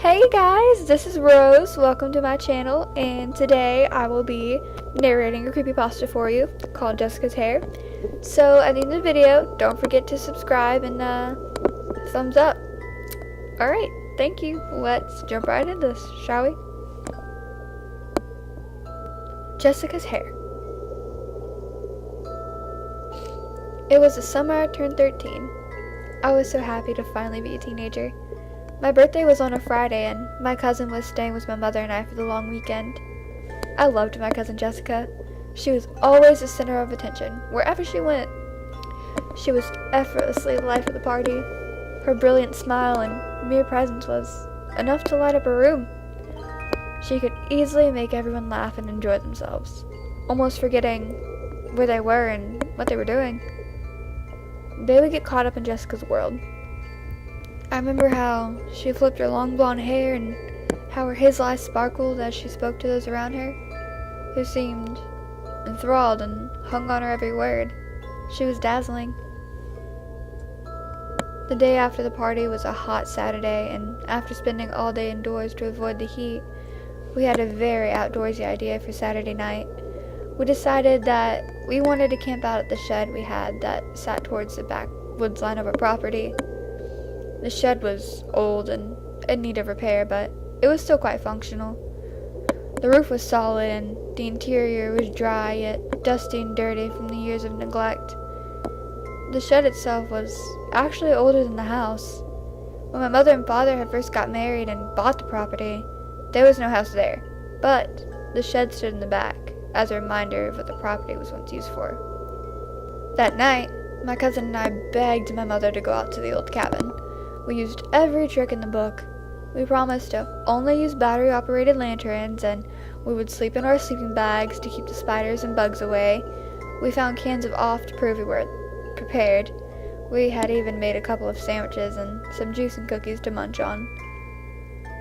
Hey guys, this is Rose. Welcome to my channel, and today I will be narrating a creepypasta for you called Jessica's Hair. So at the end of the video, don't forget to subscribe and thumbs up. Alright, thank you. Let's jump right into this, shall we? Jessica's Hair. It was the summer I turned 13. I was so happy to finally be a teenager. My birthday was on a Friday, and my cousin was staying with my mother and I for the long weekend. I loved my cousin Jessica. She was always the center of attention, wherever she went. She was effortlessly the life of the party. Her brilliant smile and mere presence was enough to light up a room. She could easily make everyone laugh and enjoy themselves, almost forgetting where they were and what they were doing. They would get caught up in Jessica's world. I remember how she flipped her long blonde hair and how her hazel eyes sparkled as she spoke to those around her, who seemed enthralled and hung on her every word. She was dazzling. The day after the party was a hot Saturday, and after spending all day indoors to avoid the heat, we had a very outdoorsy idea for Saturday night. We decided that we wanted to camp out at the shed we had that sat towards the backwoods line of our property. The shed was old and in need of repair, but it was still quite functional. The roof was solid and the interior was dry yet dusty and dirty from the years of neglect. The shed itself was actually older than the house. When my mother and father had first got married and bought the property, there was no house there, but the shed stood in the back as a reminder of what the property was once used for. That night, my cousin and I begged my mother to go out to the old cabin. We used every trick in the book. We promised to only use battery-operated lanterns, and we would sleep in our sleeping bags to keep the spiders and bugs away. We found cans of off to prove we were prepared. We had even made a couple of sandwiches and some juice and cookies to munch on.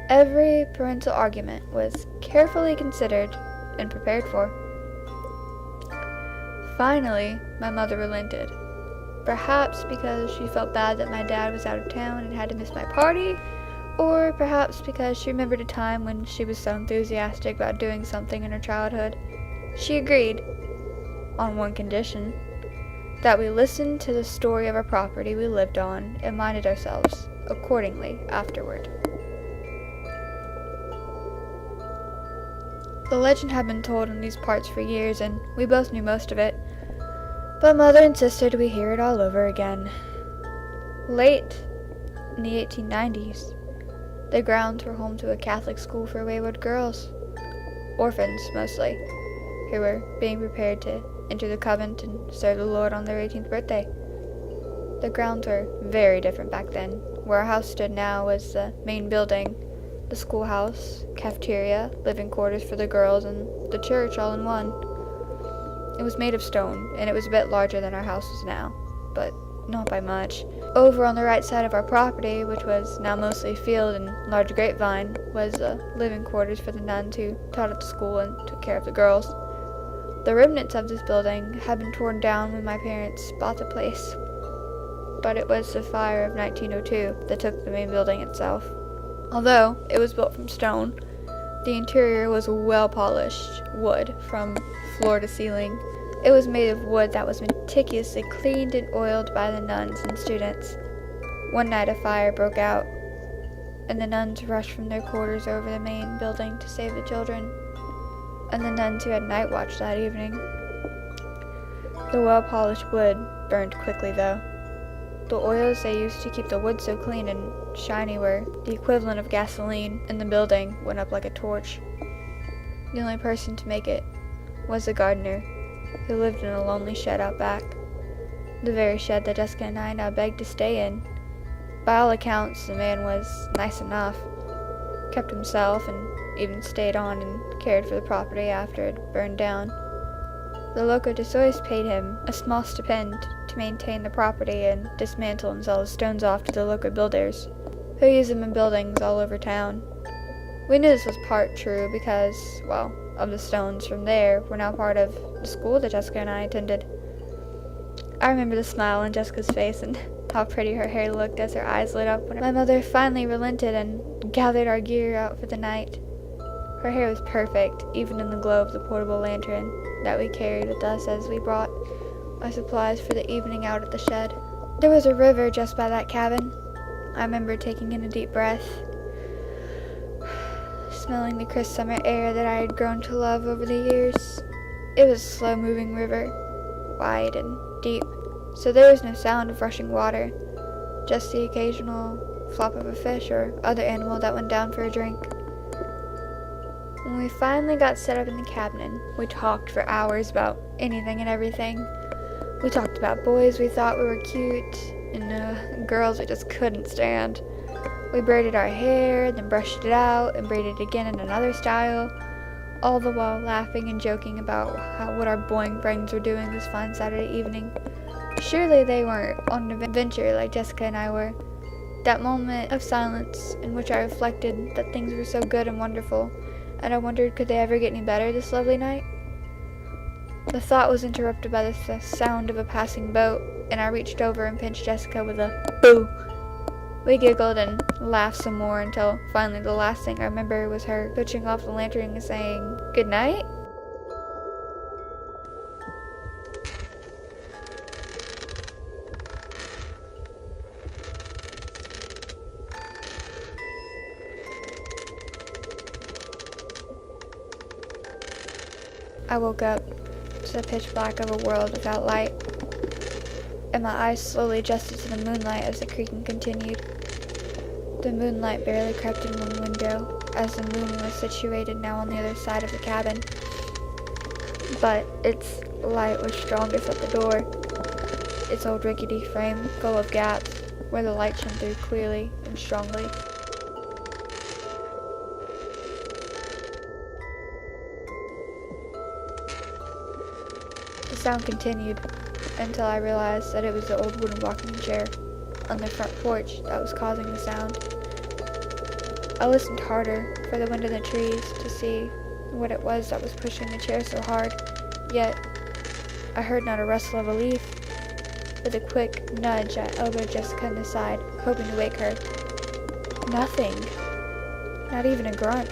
Every parental argument was carefully considered and prepared for. Finally, my mother relented. Perhaps because she felt bad that my dad was out of town and had to miss my party, or perhaps because she remembered a time when she was so enthusiastic about doing something in her childhood. She agreed, on one condition, that we listened to the story of our property we lived on and minded ourselves accordingly afterward. The legend had been told in these parts for years, and we both knew most of it. But Mother insisted we hear it all over again. Late in the 1890s, the grounds were home to a Catholic school for wayward girls, orphans mostly, who were being prepared to enter the convent and serve the Lord on their 18th birthday. The grounds were very different back then. Where our house stood now was the main building, the schoolhouse, cafeteria, living quarters for the girls, and the church all in one. It was made of stone, and it was a bit larger than our house is now, but not by much. Over on the right side of our property, which was now mostly field and large grapevine, was the living quarters for the nuns who taught at the school and took care of the girls. The remnants of this building had been torn down when my parents bought the place, but it was the fire of 1902 that took the main building itself. Although it was built from stone, the interior was well-polished wood from floor to ceiling. It was made of wood that was meticulously cleaned and oiled by the nuns and students. One night a fire broke out, and the nuns rushed from their quarters over the main building to save the children, and the nuns who had night watch that evening. The well-polished wood burned quickly, though. The oils they used to keep the wood so clean and shiny were the equivalent of gasoline, and the building went up like a torch. The only person to make it was the gardener, who lived in a lonely shed out back, the very shed that Jessica and I now begged to stay in. By all accounts, the man was nice enough, kept himself, and even stayed on and cared for the property after it burned down. The locomotives paid him a small stipend to maintain the property and dismantle and sell the stones off to the local builders, who used them in buildings all over town. We knew this was part true because, well, of the stones from there were now part of the school that Jessica and I attended. I remember the smile on Jessica's face and how pretty her hair looked as her eyes lit up when my mother finally relented and gathered our gear out for the night. Her hair was perfect, even in the glow of the portable lantern that we carried with us as we brought our supplies for the evening out at the shed. There was a river just by that cabin. I remember taking in a deep breath, smelling the crisp summer air that I had grown to love over the years. It was a slow-moving river, wide and deep, so there was no sound of rushing water, just the occasional flop of a fish or other animal that went down for a drink. When we finally got set up in the cabin, we talked for hours about anything and everything. We talked about boys we thought were cute, and girls we just couldn't stand. We braided our hair, then brushed it out, and braided it again in another style, all the while laughing and joking about what our boing friends were doing this fine Saturday evening. Surely they weren't on an adventure like Jessica and I were. That moment of silence in which I reflected that things were so good and wonderful, and I wondered could they ever get any better this lovely night? The thought was interrupted by the sound of a passing boat, and I reached over and pinched Jessica with a boo. We giggled and laughed some more until finally the last thing I remember was her switching off the lantern and saying, "Good night?" I woke up to the pitch black of a world without light, and my eyes slowly adjusted to the moonlight as the creaking continued. The moonlight barely crept in one window, as the moon was situated now on the other side of the cabin, but its light was strongest at the door, its old rickety frame full of gaps where the light shone through clearly and strongly. The sound continued until I realized that it was the old wooden rocking chair on the front porch that was causing the sound. I listened harder for the wind in the trees to see what it was that was pushing the chair so hard, yet I heard not a rustle of a leaf. With a quick nudge, I elbowed Jessica in the side, hoping to wake her. Nothing. Not even a grunt.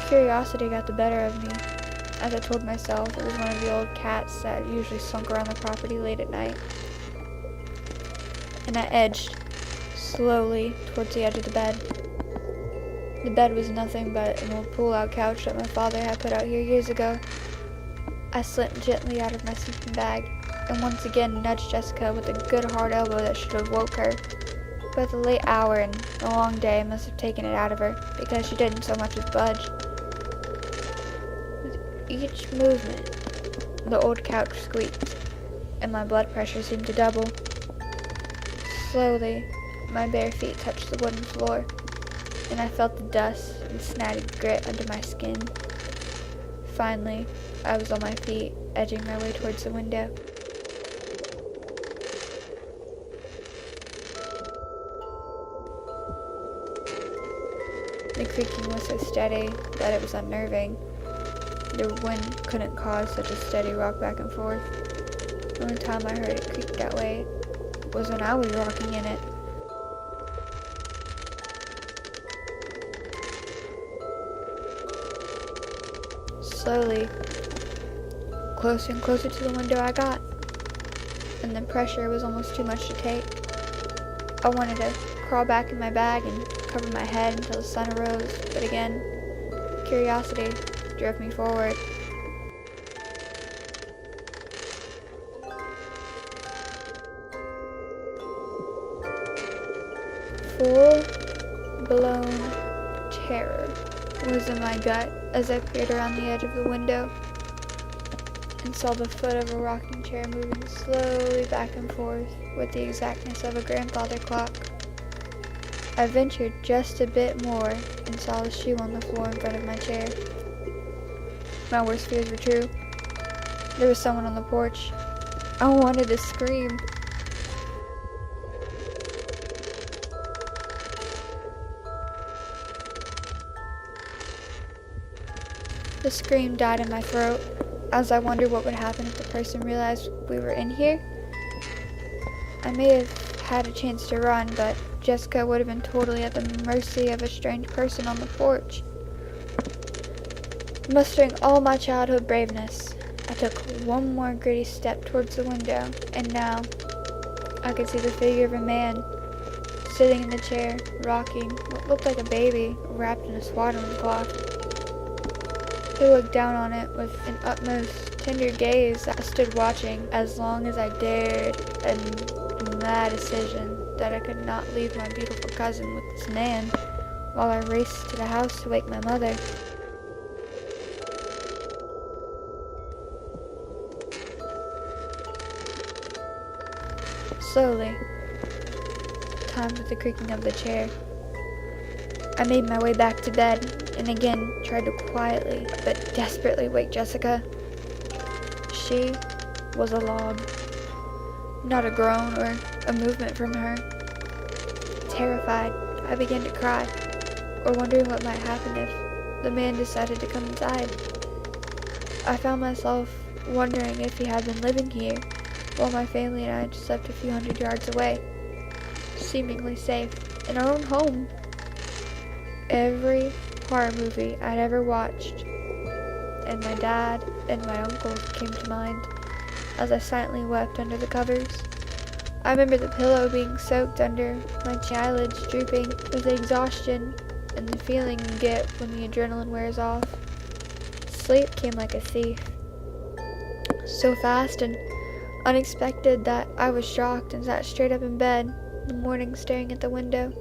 Curiosity got the better of me, as I told myself it was one of the old cats that usually slunk around the property late at night. And I edged slowly towards the edge of the bed. The bed was nothing but an old pull-out couch that my father had put out here years ago. I slipped gently out of my sleeping bag and once again nudged Jessica with a good hard elbow that should have woke her. But the late hour and the long day must have taken it out of her, because she didn't so much as budge. With each movement, the old couch squeaked, and my blood pressure seemed to double. Slowly, my bare feet touched the wooden floor, and I felt the dust and snatted grit under my skin. Finally, I was on my feet, edging my way towards the window. The creaking was so steady that it was unnerving. The wind couldn't cause such a steady rock back and forth. The only time I heard it creak that way was when I was rocking in it. Slowly, closer and closer to the window I got, and the pressure was almost too much to take. I wanted to crawl back in my bag and cover my head until the sun arose, but again, curiosity drove me forward. Full-blown terror was in my gut as I peered around the edge of the window and saw the foot of a rocking chair moving slowly back and forth with the exactness of a grandfather clock. I ventured just a bit more and saw a shoe on the floor in front of my chair. My worst fears were true. There was someone on the porch. I wanted to scream. The scream died in my throat as I wondered what would happen if the person realized we were in here. I may have had a chance to run, but Jessica would have been totally at the mercy of a strange person on the porch. Mustering all my childhood braveness, I took one more gritty step towards the window, and now I could see the figure of a man sitting in the chair, rocking what looked like a baby wrapped in a swaddling cloth. He looked down on it with an utmost tender gaze. I stood watching as long as I dared, and mad decision that I could not leave my beautiful cousin with this man while I raced to the house to wake my mother. Slowly, timed with the creaking of the chair, I made my way back to bed and again tried to quietly but desperately wake Jessica. She was a log. Not a groan or a movement from her. Terrified, I began to cry, or wondering what might happen if the man decided to come inside. I found myself wondering if he had been living here while my family and I slept a few hundred yards away, seemingly safe in our own home. Every horror movie I'd ever watched, and my dad and my uncle came to mind as I silently wept under the covers. I remember the pillow being soaked under, my eyelids drooping with the exhaustion and the feeling you get when the adrenaline wears off. Sleep came like a thief, so fast and unexpected that I was shocked and sat straight up in bed in the morning staring at the window.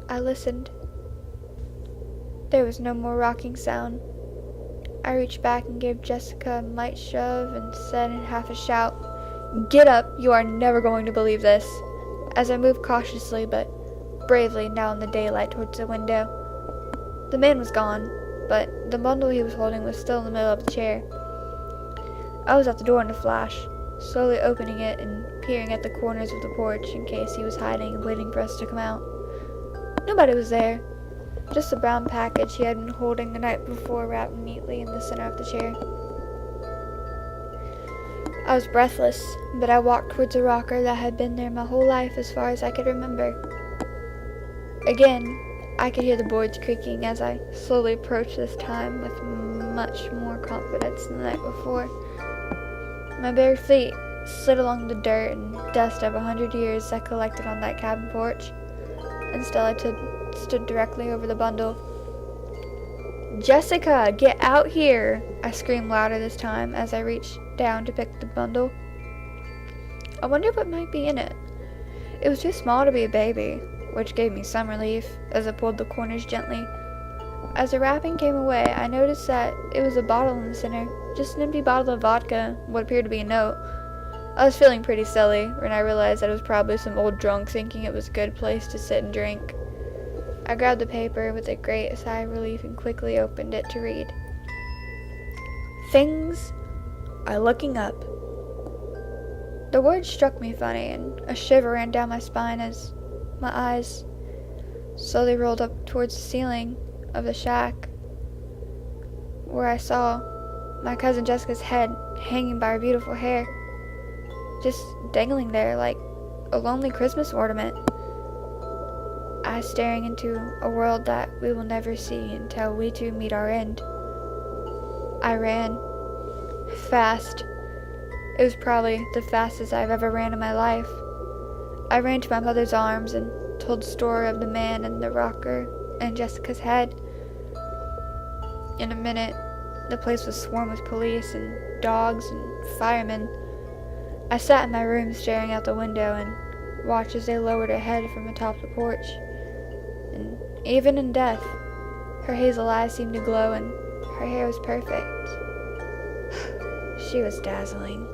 I listened. There was no more rocking sound. I reached back and gave Jessica a light shove and said in half a shout, "Get up, you are never going to believe this," as I moved cautiously but bravely now in the daylight towards the window. The man was gone, but the bundle he was holding was still in the middle of the chair. I was at the door in a flash, slowly opening it and peering at the corners of the porch in case he was hiding and waiting for us to come out. Nobody was there, just the brown package he had been holding the night before wrapped neatly in the center of the chair. I was breathless, but I walked towards a rocker that had been there my whole life as far as I could remember. Again, I could hear the boards creaking as I slowly approached, this time with much more confidence than the night before. My bare feet slid along the dirt and dust of 100 years that collected on that cabin porch, and still I stood directly over the bundle. "Jessica, get out here!" I screamed louder this time as I reached down to pick the bundle. I wondered what might be in it. It was too small to be a baby, which gave me some relief as I pulled the corners gently. As the wrapping came away, I noticed that it was a bottle in the center, just an empty bottle of vodka, what appeared to be a note. I was feeling pretty silly when I realized that it was probably some old drunk thinking it was a good place to sit and drink. I grabbed the paper with a great sigh of relief and quickly opened it to read. "Things are looking up." The words struck me funny, and a shiver ran down my spine as my eyes slowly rolled up towards the ceiling of the shack, where I saw my cousin Jessica's head hanging by her beautiful hair, just dangling there like a lonely Christmas ornament. Eyes staring into a world that we will never see until we two meet our end. I ran fast. It was probably the fastest I've ever ran in my life. I ran to my mother's arms and told the story of the man in the rocker and Jessica's head. In a minute, the place was swarmed with police and dogs and firemen. I sat in my room staring out the window and watched as they lowered her head from atop the porch. And even in death, her hazel eyes seemed to glow and her hair was perfect. She was dazzling.